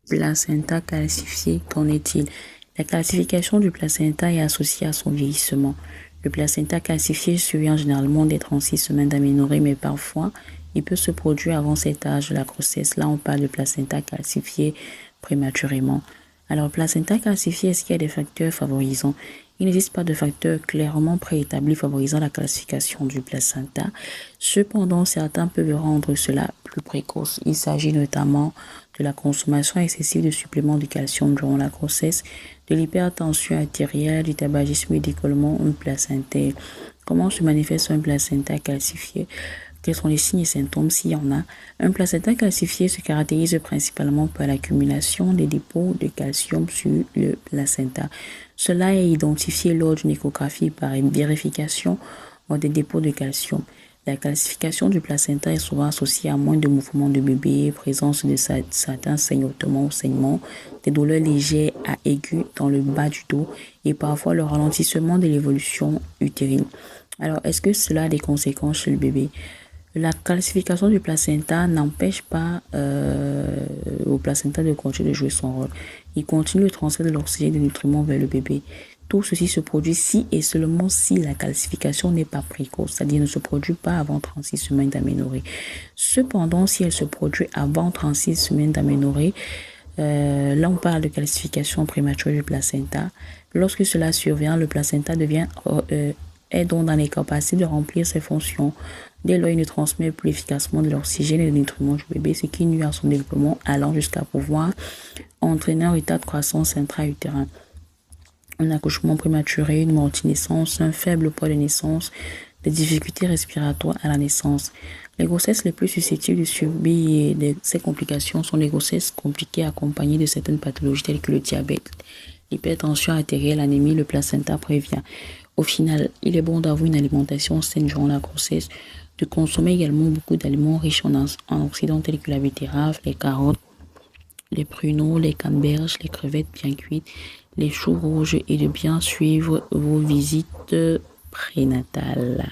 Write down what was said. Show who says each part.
Speaker 1: Placenta calcifié, qu'en est-il? La calcification du placenta est associée à son vieillissement. Le placenta calcifié survient généralement dès 36 semaines d'aménorrhée, mais parfois, il peut se produire avant cet âge de la grossesse. Là, on parle de placenta calcifié prématurément. Alors, placenta calcifié, est-ce qu'il y a des facteurs favorisants? Il n'existe pas de facteurs clairement préétablis favorisant la calcification du placenta. Cependant, certains peuvent rendre cela plus précoce. Il s'agit notamment de la consommation excessive de suppléments de calcium durant la grossesse, de l'hypertension artérielle, du tabagisme et des collements placentaires. Comment se manifeste un placenta calcifié? Quels sont les signes et symptômes s'il y en a? Un placenta calcifié se caractérise principalement par l'accumulation des dépôts de calcium sur le placenta. Cela est identifié lors d'une échographie par vérification des dépôts de calcium. La calcification du placenta est souvent associée à moins de mouvements de bébé, présence de certains saignements ou saignements, des douleurs légères à aiguës dans le bas du dos et parfois le ralentissement de l'évolution utérine. Alors, est-ce que cela a des conséquences chez le bébé? La calcification du placenta n'empêche pas au placenta de continuer de jouer son rôle. Il continue le transfert de l'oxygène et des nutriments vers le bébé. Tout ceci se produit si et seulement si la calcification n'est pas précoce, c'est-à-dire ne se produit pas avant 36 semaines d'aménorrhée. Cependant, si elle se produit avant 36 semaines d'aménorrhée, là on parle de calcification prématurée du placenta. Lorsque cela survient, le placenta est donc dans l'incapacité de remplir ses fonctions. Dès lors, il ne transmet plus efficacement de l'oxygène et des nutriments du bébé, ce qui nuit à son développement, allant jusqu'à pouvoir entraîner un retard de croissance intra-utérin. Un accouchement prématuré, une morte-naissance, un faible poids de naissance, des difficultés respiratoires à la naissance. Les grossesses les plus susceptibles de subir ces complications sont les grossesses compliquées accompagnées de certaines pathologies telles que le diabète, l'hypertension artérielle, l'anémie, le placenta prévient. Au final, il est bon d'avoir une alimentation saine durant la grossesse, de consommer également beaucoup d'aliments riches en oxydants tels que la betterave, les carottes, les pruneaux, les canneberges, les crevettes bien cuites, les choux rouges et de bien suivre vos visites prénatales.